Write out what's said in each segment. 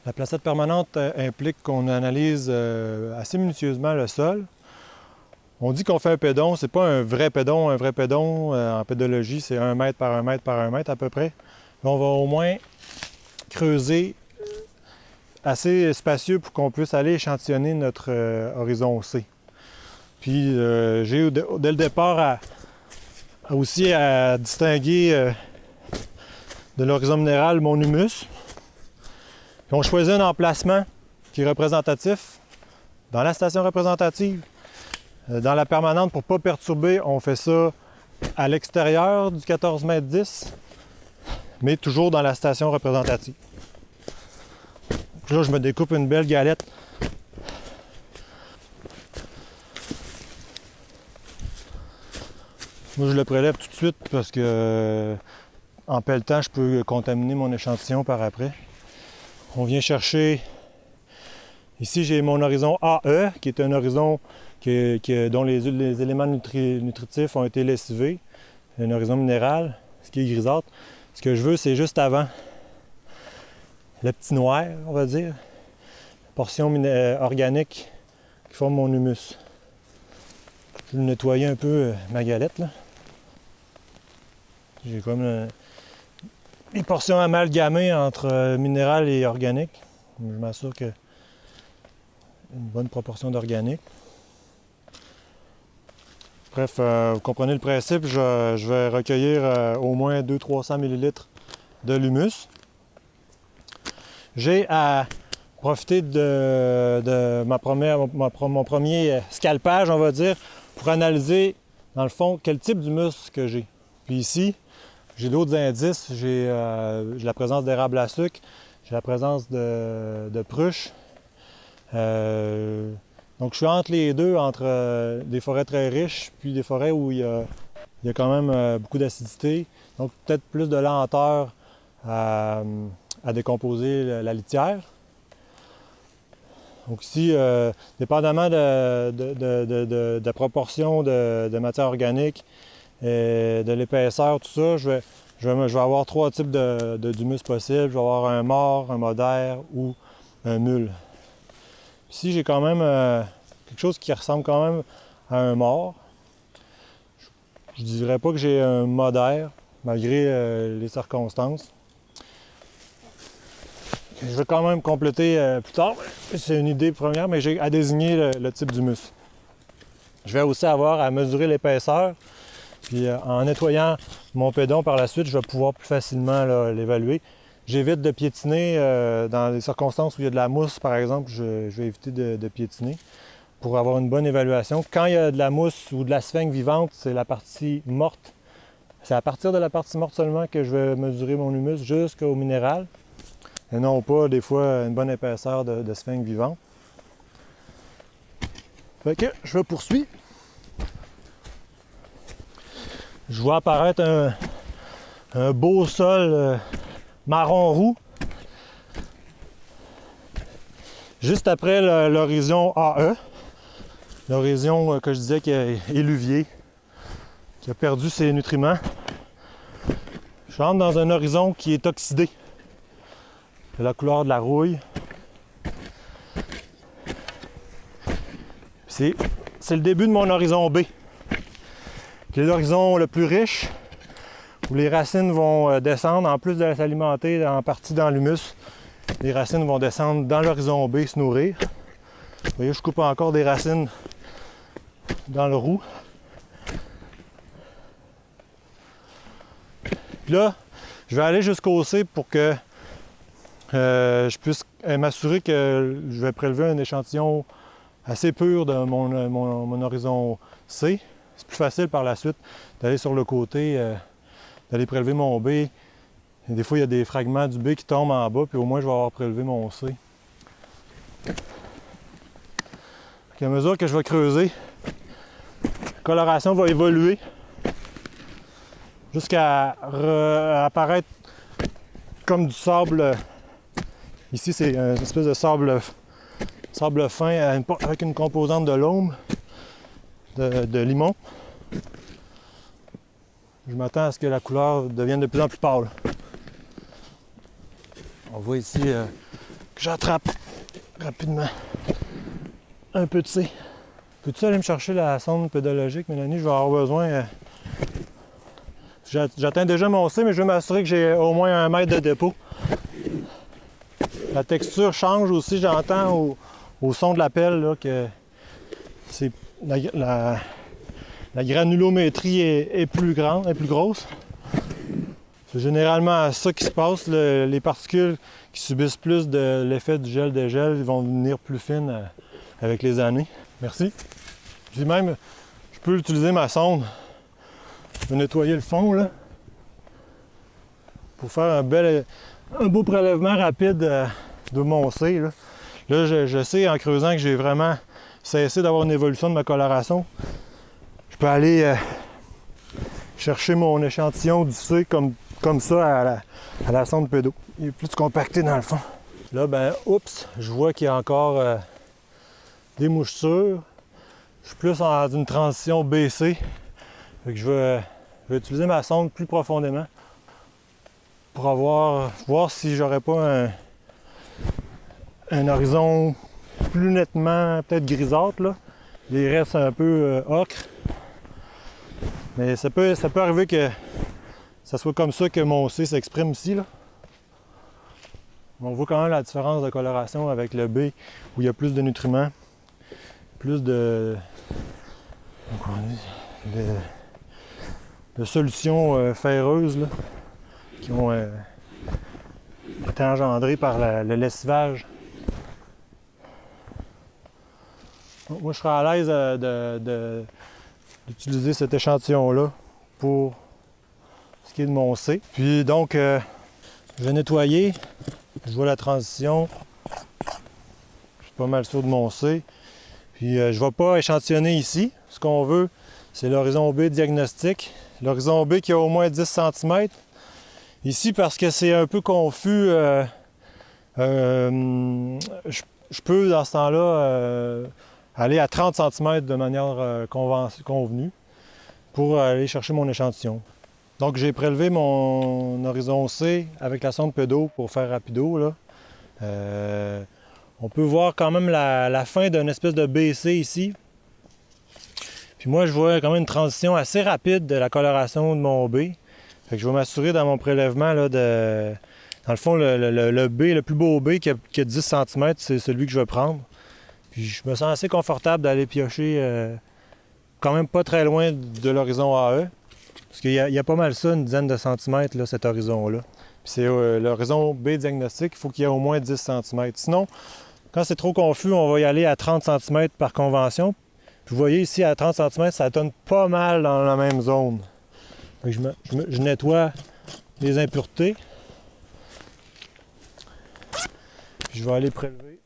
La placette permanente implique qu'on analyse assez minutieusement le sol. On dit qu'on fait un pédon, c'est pas un vrai pédon. Un vrai pédon, en pédologie, c'est 1 mètre par 1 mètre par 1 mètre à peu près. Là, on va au moins creuser assez spacieux pour qu'on puisse aller échantillonner notre horizon C. Puis j'ai dès le départ aussi à distinguer de l'horizon minéral mon humus. Puis on choisit un emplacement qui est représentatif dans la station représentative. Dans la permanente, pour ne pas perturber, on fait ça à l'extérieur du 14 mètres 10, mais toujours dans la station représentative. Donc là, je me découpe une belle galette. Moi, je le prélève tout de suite parce que en pelletant, je peux contaminer mon échantillon par après. On vient chercher... Ici, j'ai mon horizon AE, qui est un horizon dont les éléments nutritifs ont été lessivés. Un horizon minéral, ce qui est grisâtre. Ce que je veux, c'est juste avant le petit noir, on va dire. La portion organique qui forme mon humus. Je vais nettoyer un peu ma galette, là. J'ai comme des portions amalgamées entre minéral et organique. Je m'assure que une bonne proportion d'organique. Bref, vous comprenez le principe, je vais recueillir au moins 200-300 ml de l'humus. J'ai à profiter de mon premier scalpage, on va dire, pour analyser, dans le fond, quel type d'humus que j'ai. Puis ici, j'ai d'autres indices. J'ai la présence d'érable à sucre, j'ai la présence de pruche. Donc je suis entre les deux, entre des forêts très riches, puis des forêts où il y a quand même beaucoup d'acidité. Donc peut-être plus de lenteur à décomposer la litière. Donc ici, dépendamment de la proportion de matière organique, et de l'épaisseur, tout ça, je vais avoir 3 types d'humus possibles. Je vais avoir un mort, un modère ou un mûle. Ici, j'ai quand même quelque chose qui ressemble quand même à un mort. Je ne dirais pas que j'ai un modère, malgré les circonstances. Je vais quand même compléter plus tard. C'est une idée première, mais j'ai à désigner le type d'humus. Je vais aussi avoir à mesurer l'épaisseur. Puis en nettoyant mon pédon par la suite, je vais pouvoir plus facilement l'évaluer. J'évite de piétiner dans les circonstances où il y a de la mousse, par exemple, je vais éviter de piétiner pour avoir une bonne évaluation. Quand il y a de la mousse ou de la sphène vivante, c'est la partie morte. C'est à partir de la partie morte seulement que je vais mesurer mon humus jusqu'au minéral. Et non pas, des fois, une bonne épaisseur de sphène vivante. Fait que je poursuis. Je vois apparaître un beau sol marron roux. Juste après l'horizon AE. L'horizon que je disais qui est éluvié, qui a perdu ses nutriments. Je rentre dans un horizon qui est oxydé. C'est la couleur de la rouille. C'est le début de mon horizon B, qui est l'horizon le plus riche, où les racines vont descendre, en plus de s'alimenter en partie dans l'humus, les racines vont descendre dans l'horizon B, se nourrir. Vous voyez, je coupe encore des racines dans le roux. Puis là, je vais aller jusqu'au C pour que je puisse m'assurer que je vais prélever un échantillon assez pur de mon horizon C. C'est plus facile par la suite d'aller sur le côté, d'aller prélever mon B. Et des fois, il y a des fragments du B qui tombent en bas, puis au moins, je vais avoir prélevé mon C. À mesure que je vais creuser, la coloration va évoluer jusqu'à apparaître comme du sable. Ici, c'est une espèce de sable fin avec une composante de laume, de limon. Je m'attends à ce que la couleur devienne de plus en plus pâle. On voit ici que j'attrape rapidement un peu de C. Peux-tu aller me chercher la sonde pédologique, Mélanie? Je vais avoir besoin. J'atteins déjà mon C, mais je veux m'assurer que j'ai au moins 1 mètre de dépôt. La texture change aussi, j'entends au son de la pelle là, que c'est la granulométrie est plus grande, est plus grosse. C'est généralement ça qui se passe. Les particules qui subissent plus de l'effet du gel-dégel vont devenir plus fines avec les années. Merci. Puis même, je peux utiliser ma sonde pour nettoyer le fond là, pour faire un beau prélèvement rapide de mon C. Là, je sais en creusant que j'ai vraiment cessé d'avoir une évolution de ma coloration. Je peux aller chercher mon échantillon du C comme ça à la sonde pédo. Il est plus compacté dans le fond. Là, ben, oups, je vois qu'il y a encore des mouchetures. Je suis plus dans une transition BC. Fait que je vais utiliser ma sonde plus profondément pour voir si j'aurais pas un horizon plus nettement, peut-être grisâtre. Là. Il reste un peu ocre. Mais ça peut arriver que ça soit comme ça que mon C s'exprime ici. Là. On voit quand même la différence de coloration avec le B où il y a plus de nutriments, plus de solutions ferreuses là, qui ont été engendrées par le lessivage. Donc, moi, je serais à l'aise d'utiliser cet échantillon-là pour ce qui est de mon C. Puis donc, je vais nettoyer. Je vois la transition. Je suis pas mal sûr de mon C. Puis je ne vais pas échantillonner ici. Ce qu'on veut, c'est l'horizon B diagnostique. L'horizon B qui a au moins 10 cm. Ici, parce que c'est un peu confus, je peux, dans ce temps-là, aller à 30 cm de manière convenue pour aller chercher mon échantillon. Donc, j'ai prélevé mon horizon C avec la sonde pédo pour faire rapido. Là. On peut voir quand même la fin d'une espèce de BC ici. Puis moi, je vois quand même une transition assez rapide de la coloration de mon B. Fait que je vais m'assurer dans mon prélèvement là, dans le fond, le B, le plus beau B qui a 10 cm, c'est celui que je vais prendre. Puis je me sens assez confortable d'aller piocher quand même pas très loin de l'horizon AE. Parce qu'il y a pas mal ça, une dizaine de centimètres, là, cet horizon-là. Puis c'est l'horizon B diagnostique, il faut qu'il y ait au moins 10 cm. Sinon, quand c'est trop confus, on va y aller à 30 cm par convention. Puis vous voyez ici, à 30 cm, ça donne pas mal dans la même zone. Fait que je nettoie les impuretés. Puis je vais aller prélever.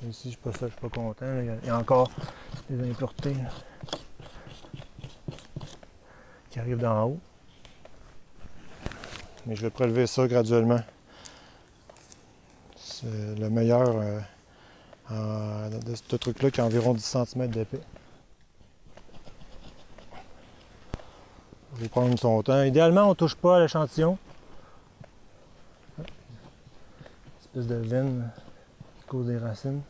Ici, je suis pas content. Il y a encore des impuretés là, qui arrivent d'en haut. Mais je vais prélever ça graduellement. C'est le meilleur de ce truc-là qui a environ 10 cm d'épais. Je vais prendre son temps. Idéalement, on ne touche pas à l'échantillon. Une espèce de veine qui cause des racines.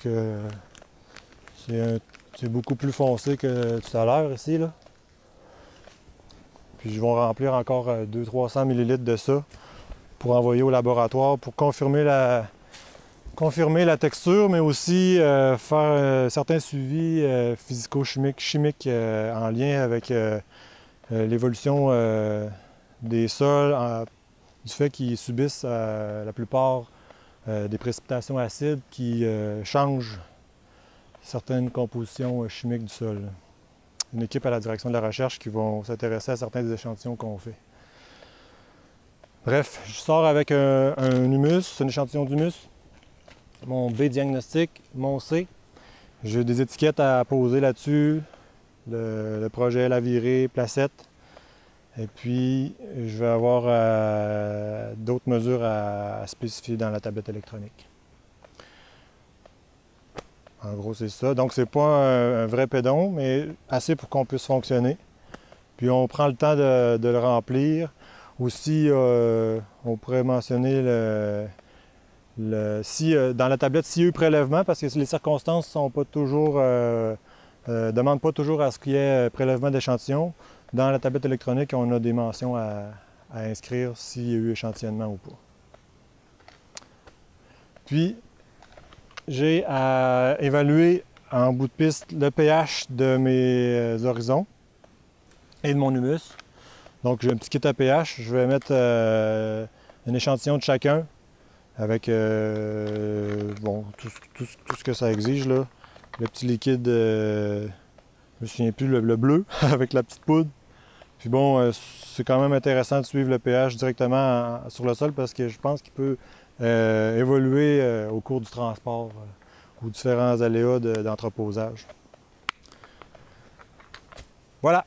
Donc, c'est beaucoup plus foncé que tout à l'heure ici. Là. Puis je vais remplir encore 200-300 ml de ça pour envoyer au laboratoire pour confirmer la texture, mais aussi faire certains suivis physico-chimiques en lien avec l'évolution des sols, du fait qu'ils subissent la plupart des précipitations acides qui changent certaines compositions chimiques du sol. Une équipe à la direction de la recherche qui vont s'intéresser à certains des échantillons qu'on fait. Bref, je sors avec un humus, un échantillon d'humus, mon B diagnostic, mon C. J'ai des étiquettes à poser là-dessus, le projet Laviré, Placette. Et puis, je vais avoir d'autres mesures à spécifier dans la tablette électronique. En gros, c'est ça. Donc, c'est pas un vrai pédon, mais assez pour qu'on puisse fonctionner. Puis, on prend le temps de le remplir. Aussi, on pourrait mentionner dans la tablette s'il y a eu prélèvement, parce que les circonstances sont pas toujours, demandent pas toujours à ce qu'il y ait prélèvement d'échantillons. Dans la tablette électronique, on a des mentions à inscrire s'il y a eu échantillonnement ou pas. Puis, j'ai à évaluer en bout de piste le pH de mes horizons et de mon humus. Donc, j'ai un petit kit à pH. Je vais mettre un échantillon de chacun avec bon, tout ce que ça exige, là. Le petit liquide, je me souviens plus, le bleu avec la petite poudre. Puis bon, c'est quand même intéressant de suivre le pH directement sur le sol parce que je pense qu'il peut évoluer au cours du transport aux différents aléas d'entreposage. Voilà!